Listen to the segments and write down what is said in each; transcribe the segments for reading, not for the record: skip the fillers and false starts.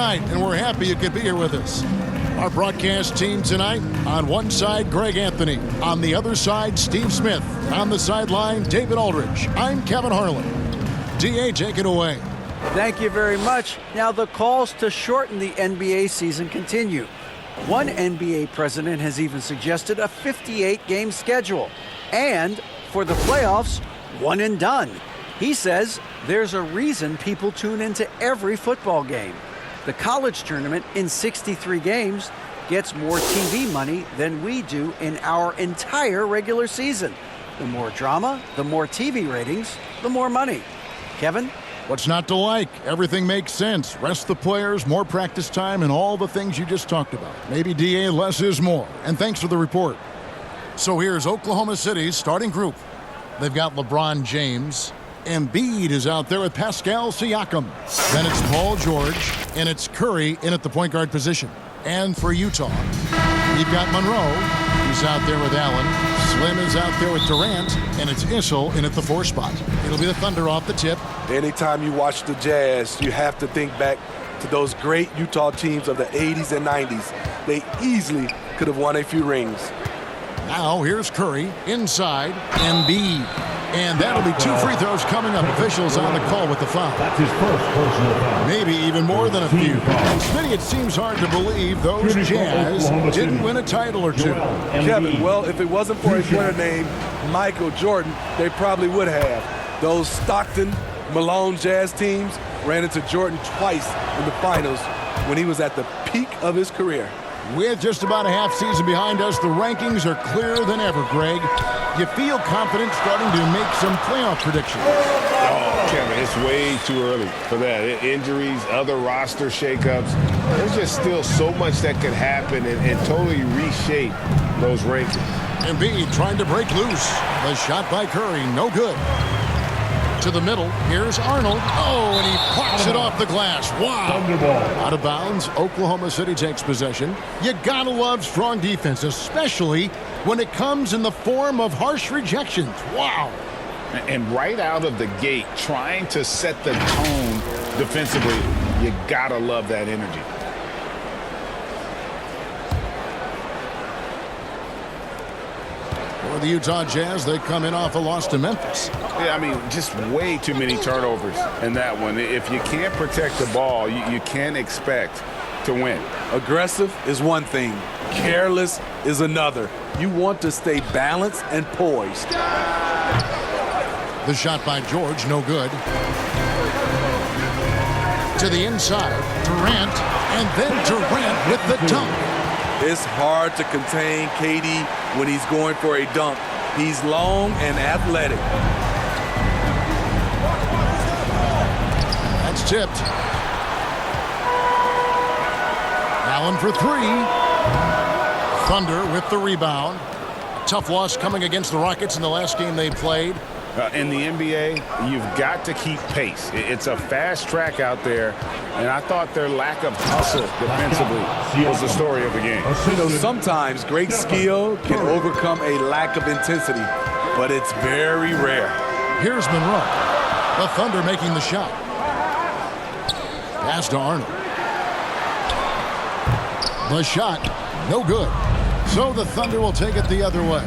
night, and we're happy you could be here with us. Our broadcast team tonight, on one side, Greg Anthony. On the other side, Steve Smith. On the sideline, David Aldridge. I'm Kevin Harlan. DA, take it away. Thank you very much. Now, the calls to shorten the NBA season continue. One NBA president has even suggested a 58-game schedule. And for the playoffs, one and done. He says there's a reason people tune into every football game. The college tournament in 63 games gets more TV money than we do in our entire regular season. The more drama, the more TV ratings, the more money. Kevin? What's not to like? Everything makes sense. Rest the players, more practice time, and all the things you just talked about. Maybe, DA, less is more. And thanks for the report. So here's Oklahoma City's starting group. They've got LeBron James. Embiid is out there with Pascal Siakam. Then it's Paul George, and it's Curry in at the point guard position. And for Utah, you've got Monroe. He's out there with Allen. Slim is out there with Durant, and it's Issel in at the 4 spot. It'll be the Thunder off the tip. Anytime you watch the Jazz, you have to think back to those great Utah teams of the 80s and 90s. They easily could have won a few rings. Now here's Curry inside Embiid. And that'll be 2 free throws coming up. Officials on the call with the foul. That's his first personal foul. Maybe even more than a few. And Smitty, it seems hard to believe those Jazz didn't win a title or two. Kevin, well, if it wasn't for a player named Michael Jordan, they probably would have. Those Stockton, Malone Jazz teams ran into Jordan twice in the finals when he was at the peak of his career. With just about a half season behind us, the rankings are clearer than ever, Greg. You feel confident starting to make some playoff predictions? Oh, Kevin, it's way too early for that. Injuries, other roster shakeups. There's just still so much that could happen and totally reshape those rankings. Embiid trying to break loose. The shot by Curry, no good. To the middle, here's Arnold. Oh, and he pops it off the glass. Wow. Out of bounds, Oklahoma City takes possession. You gotta love strong defense, especially when it comes in the form of harsh rejections. Wow. And right out of the gate, trying to set the tone defensively, you gotta love that energy. For the Utah Jazz, they come in off a loss to Memphis. Yeah, I mean, just way too many turnovers in that one. If you can't protect the ball, you can't expect to win. Aggressive is one thing. Careless is another. You want to stay balanced and poised. The shot by George, no good. To the inside, Durant, and then Durant with the dunk. It's hard to contain KD when he's going for a dunk. He's long and athletic. That's tipped. Allen for 3. Thunder with the rebound. A tough loss coming against the Rockets in the last game they played. In the NBA, you've got to keep pace. It's a fast track out there, and I thought their lack of hustle defensively was the story of the game. You know, sometimes great skill can overcome a lack of intensity, but it's very rare. Here's Monroe. The Thunder making the shot. Pass to Arnold. The shot, no good. So the Thunder will take it the other way.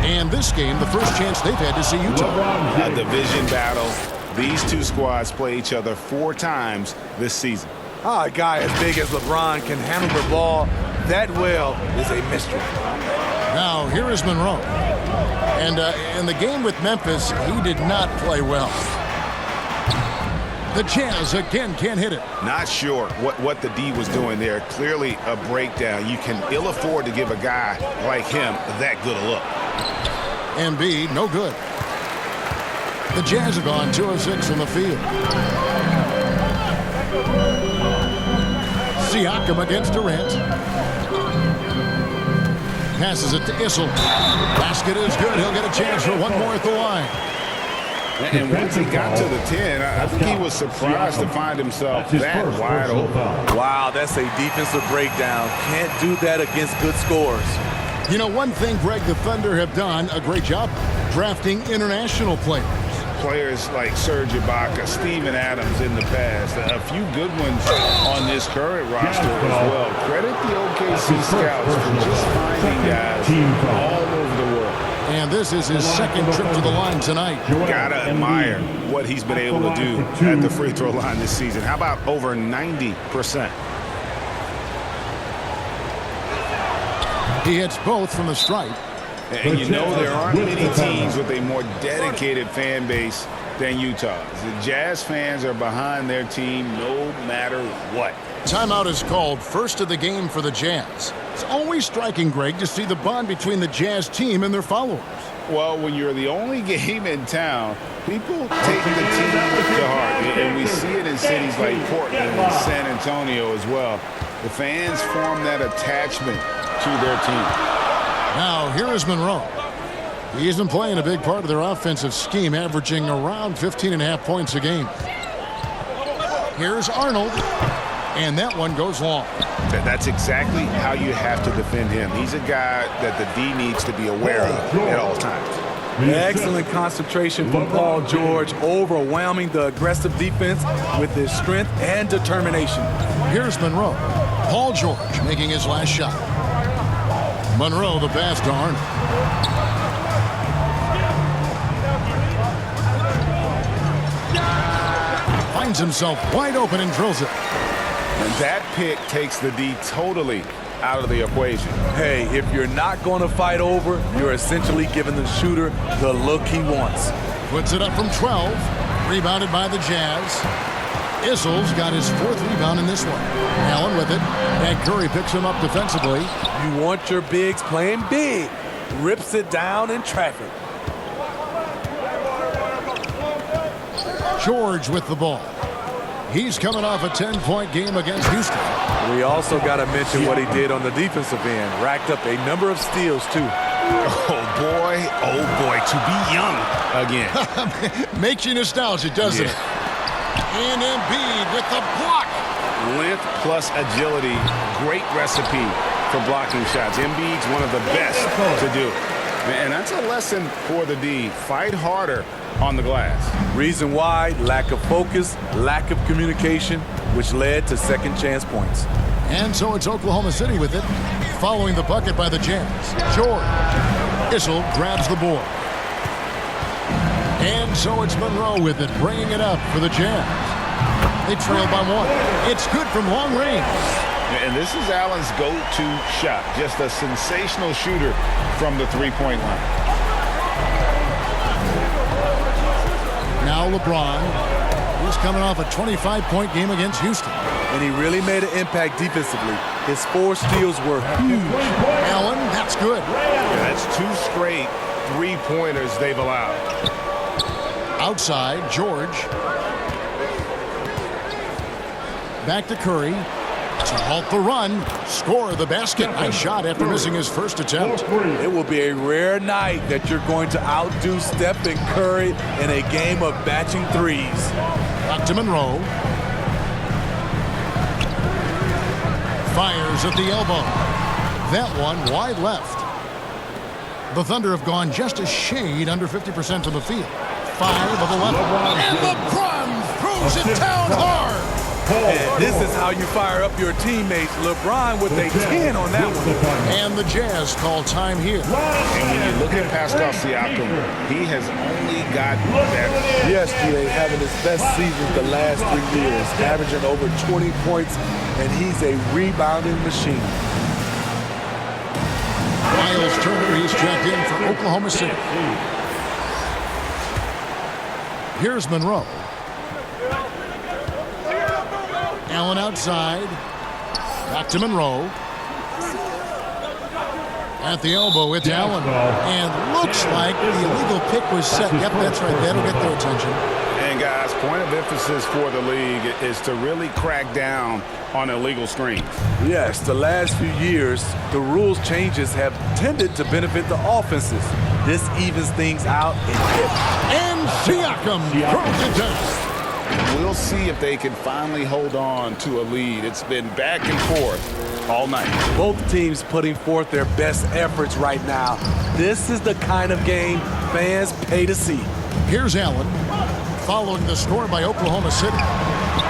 And this game, the first chance they've had to see Utah. A division battle. These two squads play each other 4 times this season. A guy as big as LeBron can handle the ball that well is a mystery. Now, here is Monroe. And in the game with Memphis, he did not play well. The Jazz again can't hit it. Not sure what the D was doing there. Clearly a breakdown. You can ill afford to give a guy like him that good a look. Embiid, no good. The Jazz have gone 2 of 6 from the field. Siakam against Durant. Passes it to Issel. Basket is good. He'll get a chance for one more at the line. And once he got to the 10, I think he was surprised to find himself that wide open. Wow, that's a defensive breakdown. Can't do that against good scores. You know, one thing, Greg, the Thunder have done a great job drafting international players. players like Serge Ibaka, Steven Adams in the past, a few good ones on this current roster as well. Credit the OKC scouts for just finding guys all over the world. And this is his second trip to the line tonight. Gotta admire what he's been able to do at the free throw line this season. How about over 90%? He hits both from the stripe. And you know there aren't many teams with a more dedicated fan base than Utah's. The Jazz fans are behind their team no matter what. Timeout is called, first of the game for the Jazz. It's always striking, Greg, to see the bond between the Jazz team and their followers. Well, when you're the only game in town, people take the team to heart. And we see it in cities like Portland and San Antonio as well. The fans form that attachment to their team. Now, here is Monroe. He's been playing a big part of their offensive scheme, averaging around 15.5 points a game. Here's Arnold, and that one goes long. That's exactly how you have to defend him. He's a guy that the D needs to be aware of at all times. Excellent concentration from Paul George, overwhelming the aggressive defense with his strength and determination. Here's Monroe. Paul George making his last shot. Monroe the pass to Arnold. Finds himself wide open and drills it. And that pick takes the D totally out of the equation. Hey, if you're not going to fight over, you're essentially giving the shooter the look he wants. Puts it up from 12. Rebounded by the Jazz. Issel's got his fourth rebound in this one. Allen with it. And Curry picks him up defensively. You want your bigs playing big. Rips it down in traffic. George with the ball. He's coming off a 10-point game against Houston. We also got to mention what he did on the defensive end. Racked up a number of steals, too. Oh boy, to be young again. Makes you nostalgic, doesn't it? And Embiid with the block. Length plus agility, great recipe for blocking shots. Embiid's one of the best to do it. And that's a lesson for the D. Fight harder on the glass. Reason why, lack of focus, lack of communication, which led to second chance points. And so it's Oklahoma City with it, following the bucket by the Jazz. George. Issel grabs the board. And so it's Monroe with it, bringing it up for the Jazz. They trail by one. It's good from long range. And this is Allen's go-to shot. Just a sensational shooter from the three-point line. Now LeBron. He's coming off a 25-point game against Houston. And he really made an impact defensively. His 4 steals were huge. Allen, that's good. Yeah, that's 2 straight three-pointers they've allowed. Outside, George. Back to Curry. To halt the run. Score the basket. Nice shot after missing his first attempt. It will be a rare night that you're going to outdo Stephen Curry in a game of batching threes. Back to Monroe. Fires at the elbow. That one wide left. The Thunder have gone just a shade under 50% of the field. 5 of 11. And LeBron throws it down hard. And this is how you fire up your teammates. LeBron with a 10 on that one. And the Jazz call time here. And when you look at Pascal Siakam, he has only gotten better. Yesterday, having his best season the last 3 years, averaging over 20 points, and he's a rebounding machine. Miles Turner, he's checked in for Oklahoma City. Here's Monroe. Allen outside. Back to Monroe. At the elbow, it's Allen. And looks like the illegal pick was set. Yep, that's right. That'll get their attention. And guys, point of emphasis for the league is to really crack down on illegal screens. Yes, the last few years, the rules changes have tended to benefit the offenses. This evens things out. And Siakam throws it down. We'll see if they can finally hold on to a lead. It's been back and forth all night. Both teams putting forth their best efforts right now. This is the kind of game fans pay to see. Here's Allen. following the score by Oklahoma City.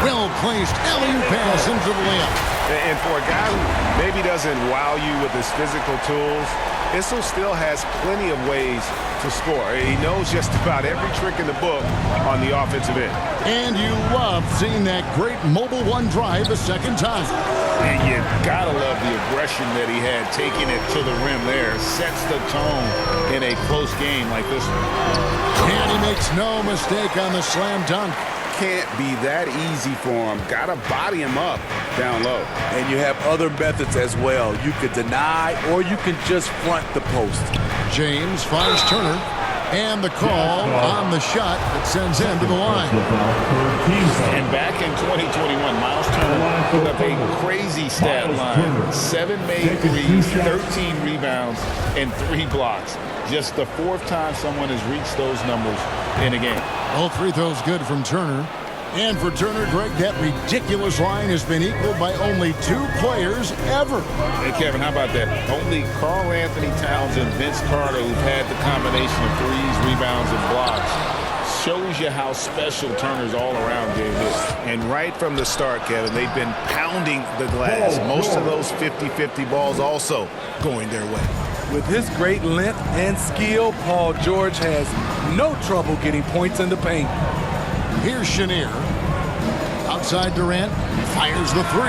Well-placed alley-oop pass into the layup. And for a guy who maybe doesn't wow you with his physical tools, Issel still has plenty of ways to score. He knows just about every trick in the book on the offensive end. And you love seeing that great mobile one drive a second time. And you gotta love the aggression that he had, taking it to the rim there. Sets the tone in a close game like this one. And he makes no mistake on the slam dunk. Can't be that easy for him. Gotta body him up down low. And you have other methods as well. You could deny or you can just front the post. James finds Turner. And the call on the shot that sends him to the line. And back in 2021, Miles Turner put up a crazy stat line. 7 made threes, 13 rebounds, and 3 blocks. Just the 4th time someone has reached those numbers in a game. All 3 throws good from Turner. And for Turner, Greg, that ridiculous line has been equaled by only 2 players ever. Hey, Kevin, how about that? Only Karl Anthony Towns and Vince Carter, who've had the combination of threes, rebounds, and blocks. Shows you how special Turner's all-around game is. And right from the start, Kevin, they've been pounding the glass. Most of those 50-50 balls also going their way. With his great length and skill, Paul George has no trouble getting points in the paint. Here's Chenier. Outside Durant. Fires the 3.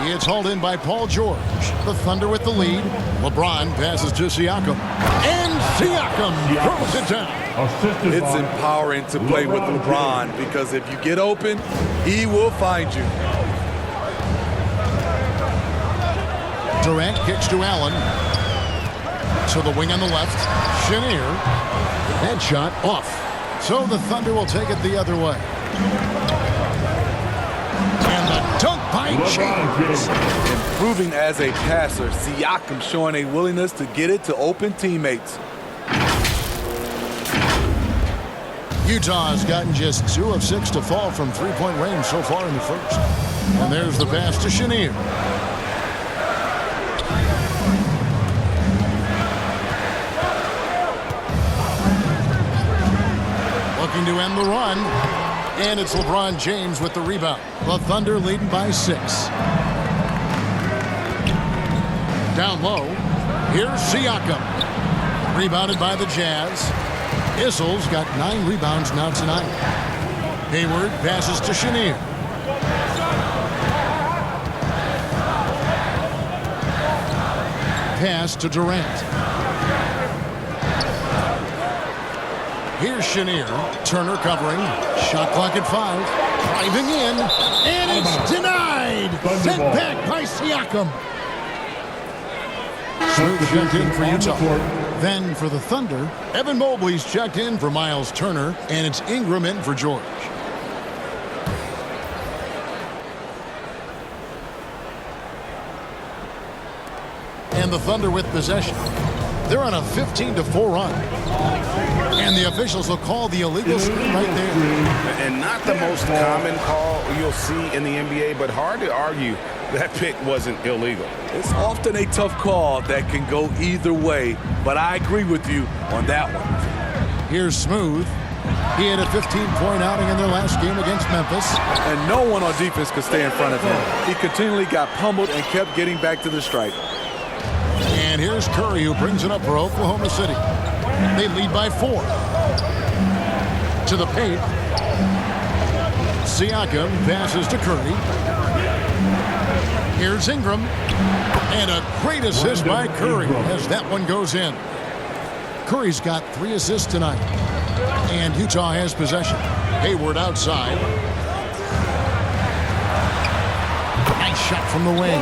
It's hauled in by Paul George. The Thunder with the lead. LeBron passes to Siakam. And Siakam throws it down. It's empowering to play with LeBron because if you get open, he will find you. Durant kicks to Allen. To the wing on the left. Chenier. Headshot off. So the Thunder will take it the other way. And the dunk by James. Improving as a passer, Siakam showing a willingness to get it to open teammates. Utah has gotten just 2 of 6 to fall from three-point range so far in the first. And there's the pass to Chenier. Looking to end the run. And it's LeBron James with the rebound. The Thunder leading by 6. Down low. Here's Siakam. Rebounded by the Jazz. Issel's got 9 rebounds now tonight. Hayward passes to Chenier. Pass to Durant. Here's Chenier. Turner covering. Shot clock at 5. Driving in. And it's denied. Sent back by Siakam. Smooth checked in for Utah. Then for the Thunder, Evan Mobley's checked in for Miles Turner. And it's Ingram in for George. And the Thunder with possession. They're on a 15-4 run. And the officials will call the illegal screen right there. And not the most common call you'll see in the NBA, but hard to argue that pick wasn't illegal. It's often a tough call that can go either way, but I agree with you on that one. Here's Smooth. He had a 15-point outing in their last game against Memphis. And no one on defense could stay in front of him. He continually got pummeled and kept getting back to the stripe. And here's Curry, who brings it up for Oklahoma City. They lead by 4. To the paint. Siakam passes to Curry. Here's Ingram. And a great assist by Curry as that one goes in. Curry's got 3 assists tonight. And Utah has possession. Hayward outside. Nice shot from the wing.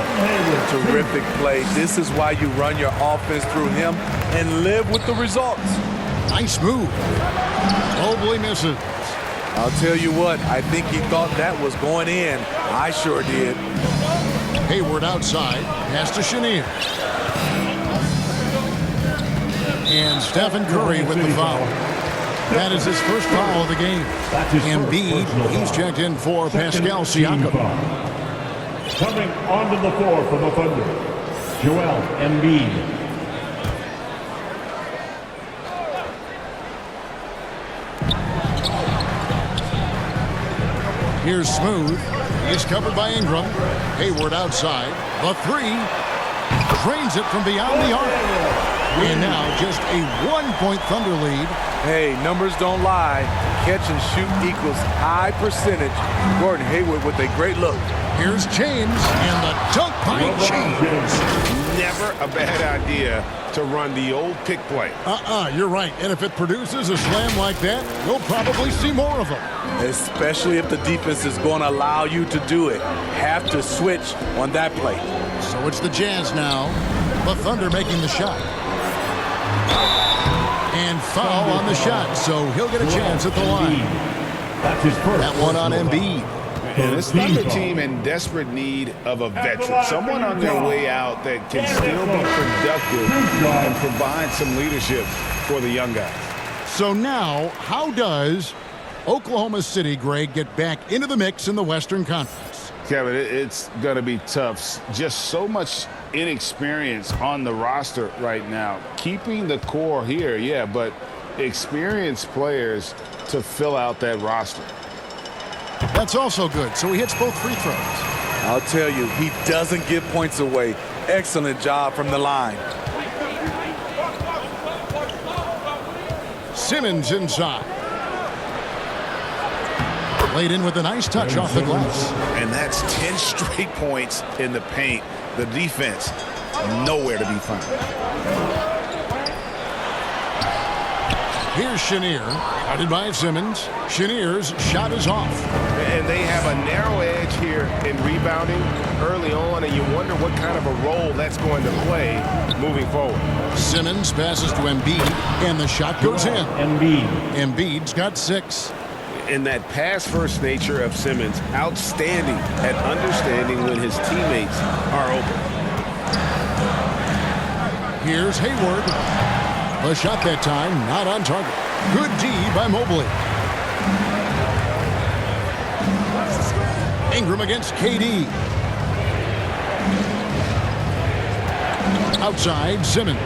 Terrific play. This is why you run your offense through him and live with the results. Nice move. Mobley misses. I'll tell you what, I think he thought that was going in. I sure did. Hayward outside. Pass to Chenier. And Stephen Curry with the foul. That is his first foul of the game. Embiid, he's checked in for Pascal Siakam. Coming onto the floor for the Thunder, Joel Embiid. Here's Smooth. He's covered by Ingram. Hayward outside. The three. Drains it from beyond the arc. And now just a 1-point Thunder lead. Hey, numbers don't lie. Catch and shoot equals high percentage. Gordon Hayward with a great look. Here's James, and the dunk by James. Never a bad idea to run the old pick play. You're right. And if it produces a slam like that, we'll probably see more of them. Especially if the defense is going to allow you to do it. Have to switch on that play. So it's the Jazz now. The Thunder making the shot. And foul on the shot, so he'll get a chance at the line. That's his first. That one on Embiid. And this Thunder team in desperate need of a veteran, someone on their way out that can still be productive and provide some leadership for the young guys. So now, how does Oklahoma City, Greg, get back into the mix in the Western Conference? Kevin, it's going to be tough. Just so much inexperience on the roster right now. Keeping the core here, yeah, but experienced players to fill out that roster. That's also good. So he hits both free throws. I'll tell you, he doesn't give points away. Excellent job from the line. Simmons inside. Laid in with a nice touch off the glass. And that's 10 straight points in the paint. The defense, nowhere to be found. Here's Chenier, guarded by Simmons. Chenier's shot is off. And they have a narrow edge here in rebounding early on, and you wonder what kind of a role that's going to play moving forward. Simmons passes to Embiid, and the shot goes in. Embiid's got 6. In that pass-first nature of Simmons, outstanding at understanding when his teammates are open. Here's Hayward. The shot that time, not on target. Good D by Mobley. Ingram against KD. Outside, Simmons.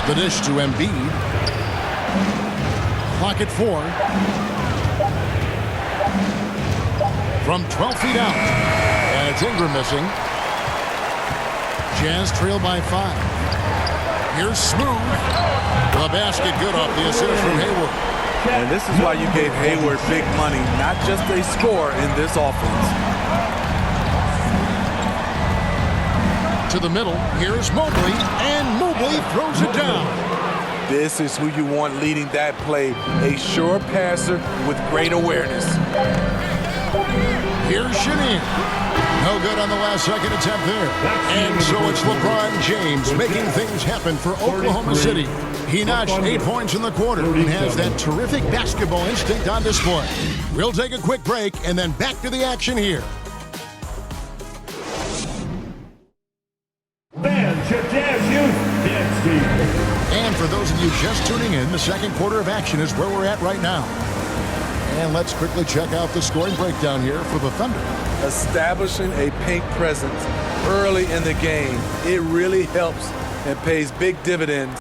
The dish to Embiid. Clock at 4. From 12 feet out. And it's Ingram missing. Jazz trail by 5. Here's Smooth. The basket good off the assist from Hayward. And this is why you gave Hayward big money, not just a score in this offense. To the middle, here's Mobley, and Mobley throws it down. This is who you want leading that play, a sure passer with great awareness. Here's Chenier. No good on the last second attempt there. And so it's LeBron James making things happen for Oklahoma City. He notched 8 points in the quarter and has that terrific basketball instinct on display. We'll take a quick break and then back to the action here. And for those of you just tuning in, the second quarter of action is where we're at right now. And let's quickly check out the scoring breakdown here for the Thunder. Establishing a paint presence early in the game, it really helps and pays big dividends